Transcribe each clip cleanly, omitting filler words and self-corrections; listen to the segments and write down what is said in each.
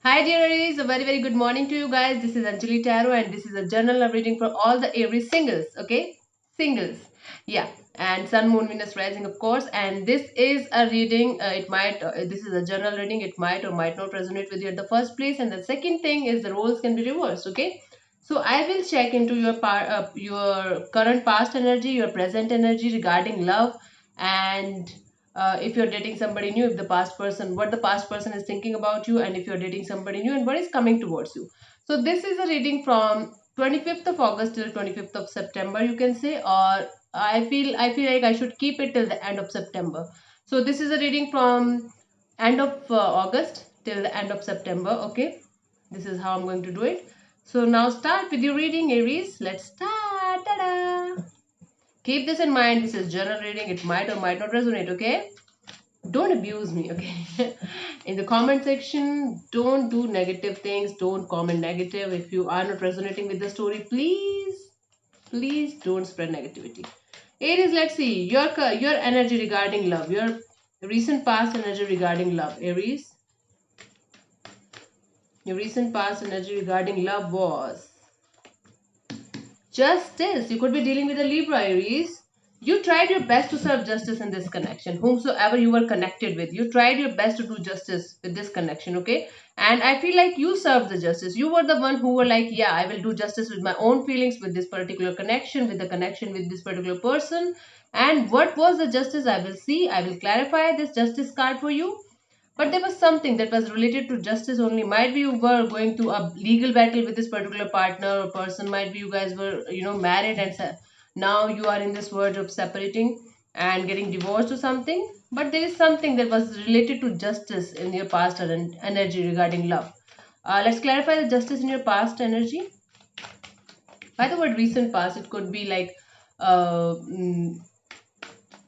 Hi dear Aries, a very good morning to you guys. This is Anjali Tarot and this is a general love reading for all the Aries singles, okay? Singles. Yeah, and Sun, Moon, Venus, Rising of course. And this is a reading, this is a general reading. It might or might not resonate with you at the first place. And the second thing is the roles can be reversed, okay? So I will check into your current past energy, your present energy regarding love, and if you're dating somebody new, if the past person, what the past person is thinking about you, and if you're dating somebody new and what is coming towards you. So this is a reading from 25th of August till 25th of September, you can say, or I feel like I should keep it till the end of September. So this is a reading from end of August till the end of September, okay? This is how I'm going to do it. So now start with your reading, Aries. Let's start. Ta-da! Keep this in mind. This is general reading. It might or might not resonate, okay? Don't abuse me, okay? In the comment section, don't do negative things. Don't comment negative. If you are not resonating with the story, please don't spread negativity. Aries, let's see your energy regarding love, your recent past energy regarding love. Aries, your recent past energy regarding love was justice. You could be dealing with a Libra, Aries. You tried your best to serve justice in this connection. Whomsoever you were connected with, you tried your best to do justice with this connection, okay? And I feel like you served the justice. You were the one who were like, yeah, I will do justice with my own feelings, with this particular connection, with the connection with this particular person. And what was the justice? I will see. I will clarify this justice card for you, but there was something that was related to justice only. Might be you were going through a legal battle with this particular partner or person. Might be you guys were, married and now you are in this verge of separating and getting divorced or something. But there is something that was related to justice in your past energy regarding love. Let's clarify the justice in your past energy. By the word recent past, it could be like uh, mm,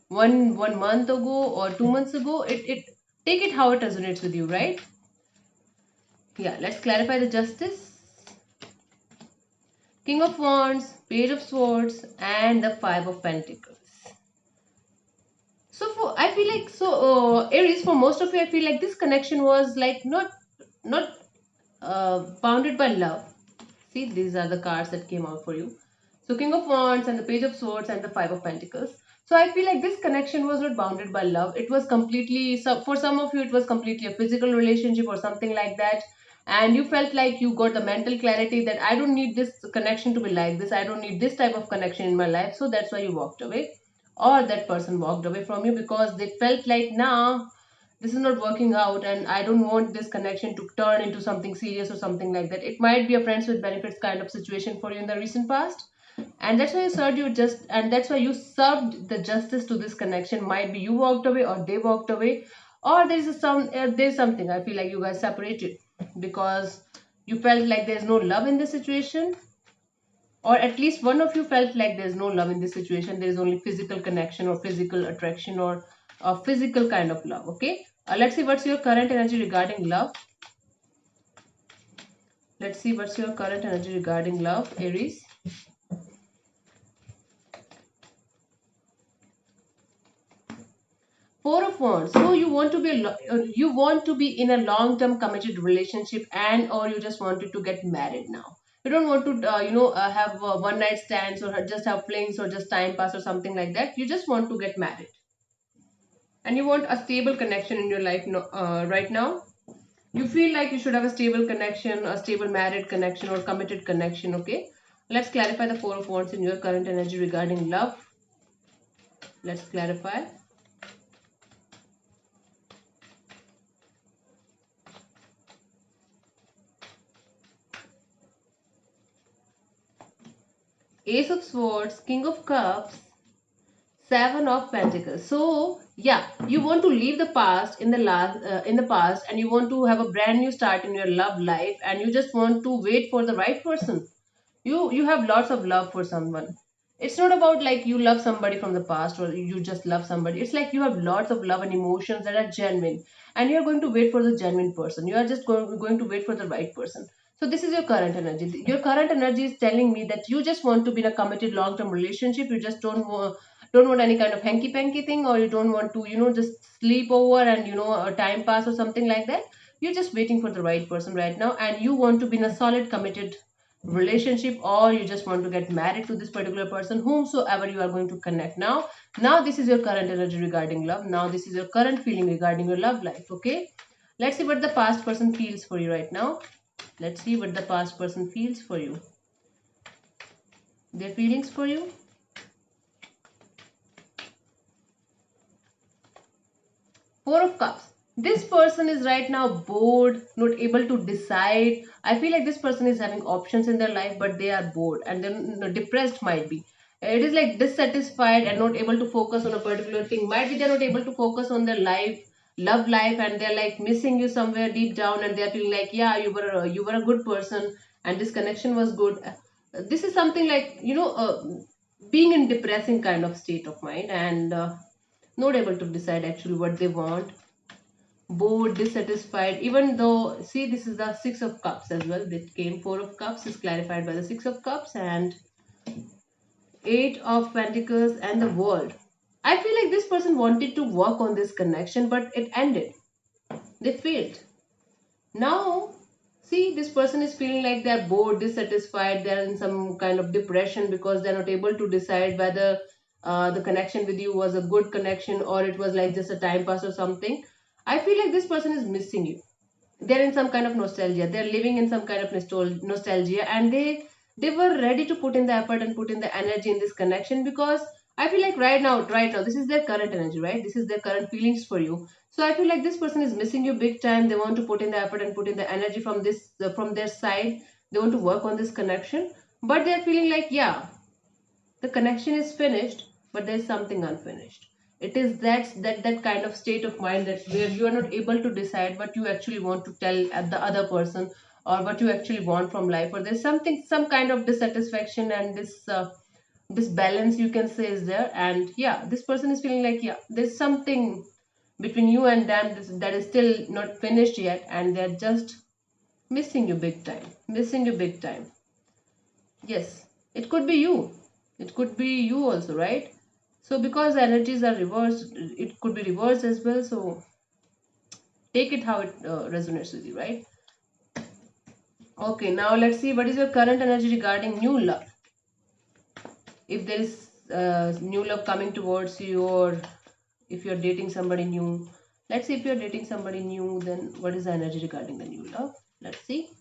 one month ago or 2 months ago. It take it how it resonates with you, right? Yeah, let's clarify the justice. King of Wands, Page of Swords, and the Five of Pentacles. So for I feel like Aries, for most of you, I feel like this connection was like not bounded by love. See, these are the cards that came out for you. So King of Wands and the Page of Swords and the Five of Pentacles. So I feel like this connection was not bounded by love. It was completely, so for some of you, it was completely a physical relationship or something like that. And you felt like you got the mental clarity that I don't need this connection to be like this. I don't need this type of connection in my life. So that's why you walked away. Or that person walked away from you because they felt like now this is not working out and I don't want this connection to turn into something serious or something like that. It might be a friends with benefits kind of situation for you in the recent past. And that's why you served the justice to this connection. Might be you walked away or they walked away, or there's something. I feel like you guys separated because you felt like there's no love in this situation, or at least one of you felt like there's no love in this situation. There's only physical connection or physical attraction or a physical kind of love, okay? Let's see what's your current energy regarding love. Let's see what's your current energy regarding love, Aries. Four of Wands. So you want to you want to be in a long-term committed relationship, and or you just wanted to get married now. You don't want to have one night stands or just have flings or just time pass or something like that. You just want to get married, and you want a stable connection in your life right now. You feel like you should have a stable connection, a stable married connection or committed connection, okay? Let's clarify the Four of Wands in your current energy regarding love. Let's clarify. Ace of Swords, King of Cups, Seven of Pentacles. So yeah, you want to leave the past in the past, and you want to have a brand new start in your love life, and you just want to wait for the right person. You have lots of love for someone. It's not about like you love somebody from the past or you just love somebody. It's like you have lots of love and emotions that are genuine, and you're going to wait for the genuine person. You are just going to wait for the right person. So this is your current energy. Your current energy is telling me that you just want to be in a committed long-term relationship. You just don't want any kind of hanky panky thing, or you don't want to just sleep over and a time pass or something like that. You're just waiting for the right person right now, and you want to be in a solid committed relationship, or you just want to get married to this particular person whomsoever you are going to connect now. This is your current energy regarding love. Now this is your current feeling regarding your love life. Okay, let's see what the past person feels for you right now. Let's see what the past person feels for you, their feelings for you. Four of Cups. This person is right now bored, not able to decide. I feel like this person is having options in their life, but they are bored and then depressed, might be. It is like dissatisfied and not able to focus on a particular thing. Might be they're not able to focus on their life, love life, and they're like missing you somewhere deep down, and they're feeling like, yeah, you were a good person, and this connection was good. This is something like, being in depressing kind of state of mind, and not able to decide actually what they want, bored, dissatisfied. Even though, see, this is the Six of Cups as well, that came. Four of Cups is clarified by the Six of Cups, and Eight of Pentacles and the World. I feel like this person wanted to work on this connection, but it ended. They failed. Now, see, this person is feeling like they're bored, dissatisfied, they're in some kind of depression because they're not able to decide whether the connection with you was a good connection or it was like just a time pass or something. I feel like this person is missing you. They're in some kind of nostalgia. They're living in some kind of nostalgia, and they were ready to put in the effort and put in the energy in this connection, because I feel like right now, this is their current energy, right? This is their current feelings for you. So I feel like this person is missing you big time. They want to put in the effort and put in the energy from from their side. They want to work on this connection, but they're feeling like, yeah, the connection is finished, but there's something unfinished. It is that kind of state of mind, that where you are not able to decide what you actually want to tell at the other person, or what you actually want from life, or there's something, some kind of dissatisfaction, and this balance, you can say, is there. And yeah, this person is feeling like, yeah, there's something between you and them, that is still not finished yet, and they're just missing you big time, missing you big time. Yes, it could be you. It could be you also, right? So because the energies are reversed, it could be reversed as well. So take it how it resonates with you, right? Okay, now let's see what is your current energy regarding new love. If there is new love coming towards you, or if you're dating somebody new. Let's see, if you're dating somebody new, then what is the energy regarding the new love? Let's see.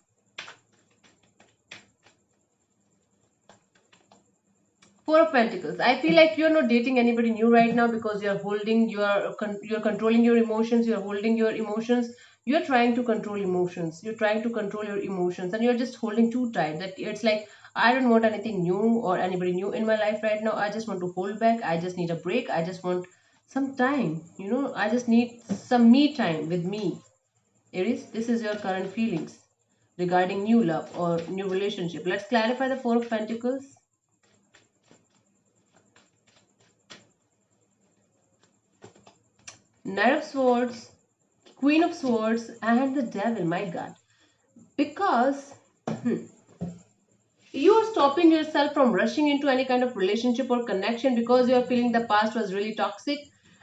Four of Pentacles. I feel like you're not dating anybody new right now, because you're holding, you're controlling your emotions. You're holding your emotions. You're trying to control emotions. You're trying to control your emotions, and you're just holding too tight. That it's like, I don't want anything new or anybody new in my life right now. I just want to hold back. I just need a break. I just want some time. I just need some me time with me. Aries, this is your current feelings regarding new love or new relationship. Let's clarify the Four of Pentacles. Knight of Swords, Queen of Swords, and the Devil. My God. Because you are stopping yourself from rushing into any kind of relationship or connection, because you are feeling the past was really toxic.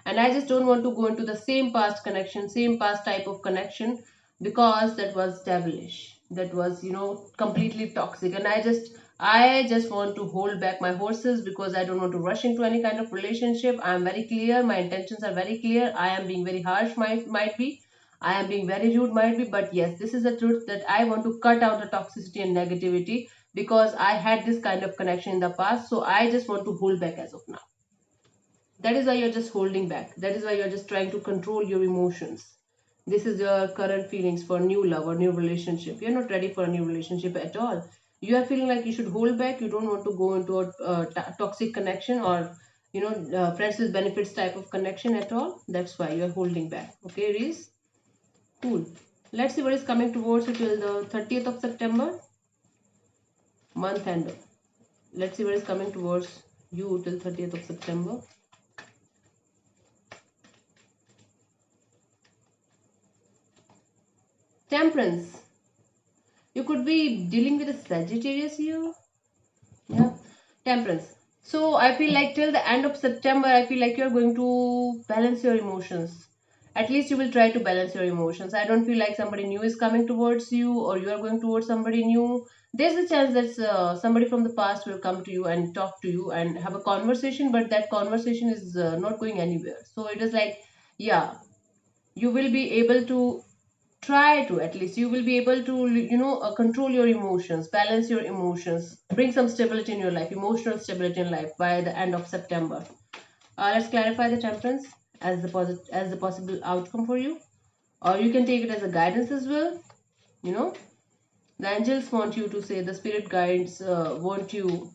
And I just don't want to go into the same past connection, same past type of connection, because that was devilish. That was, completely toxic. And I just want to hold back my horses, because I don't want to rush into any kind of relationship. I am very clear. My intentions are very clear. I am being very harsh, might be. I am being very rude, might be. But yes, this is the truth, that I want to cut out the toxicity and negativity, because I had this kind of connection in the past. So I just want to hold back as of now. That is why you're just holding back. That is why you're just trying to control your emotions. This is your current feelings for new love or new relationship. You're not ready for a new relationship at all. You are feeling like you should hold back. You don't want to go into a toxic connection, or friends with benefits type of connection at all. That's why you're holding back. Okay, Reese? Cool. Let's see what is coming towards you till the 30th of September. Month end. Let's see what is coming towards you till 30th of September. Temperance. You could be dealing with a Sagittarius here. Yeah. Temperance. So I feel like till the end of September, I feel like you're going to balance your emotions. at least you will try to balance your emotions. I don't feel like somebody new is coming towards you or you are going towards somebody new. There's a chance that somebody from the past will come to you and talk to you and have a conversation, but that conversation is not going anywhere. So it is like, yeah, you will be able to try to, at least you will be able to, control your emotions, balance your emotions, bring some stability in your life, emotional stability in life by the end of September. Let's clarify the temperance as as the possible outcome for you, or you can take it as a guidance as well. You know, the angels want you to say, the spirit guides want you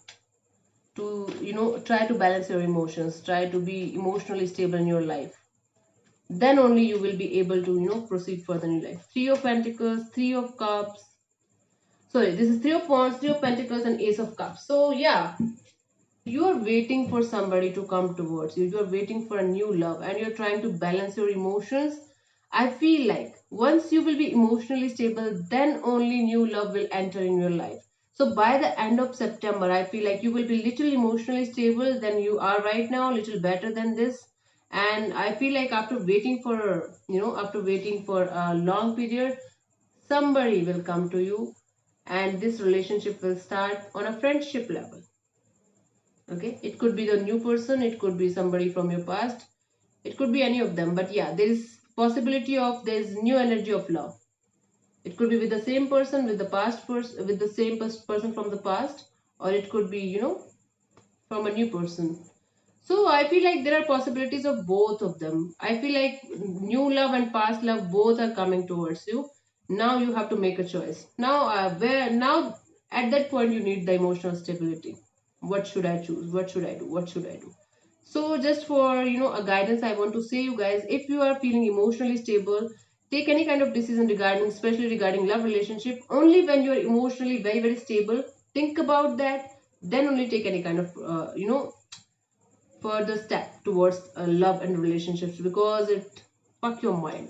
to, try to balance your emotions, try to be emotionally stable in your life. Then only you will be able to, proceed further in your life. Three of Pentacles, Three of Cups. Sorry, this is Three of Wands, Three of Pentacles, and Ace of Cups. So yeah, you are waiting for somebody to come towards you. You are waiting for a new love, and you're trying to balance your emotions. I feel like once you will be emotionally stable, then only new love will enter in your life. So by the end of September, I feel like you will be little emotionally stable than you are right now, little better than this. And I feel like after waiting for, after waiting for a long period, somebody will come to you, and this relationship will start on a friendship level. Okay, it could be the new person, it could be somebody from your past, it could be any of them, but yeah, there is possibility of there's new energy of love. It could be with the same person, with the past person, with the same person from the past, or it could be, from a new person. So I feel like there are possibilities of both of them. I feel like new love and past love both are coming towards you. Now you have to make a choice. Now where now at that point you need the emotional stability. What should I choose? What should I do? What should I do? So just for, a guidance, I want to say you guys, if you are feeling emotionally stable, take any kind of decision regarding, especially regarding love relationship, only when you are emotionally very very stable. Think about that, then only take any kind of further step towards love and relationships, because it fuck your mind,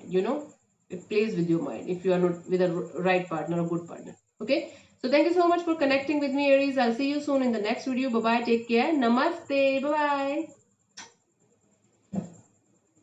it plays with your mind if you are not with a right partner, a good partner. Okay, so thank you so much for connecting with me, Aries. I'll see you soon in the next video. Bye bye, take care, namaste, bye bye.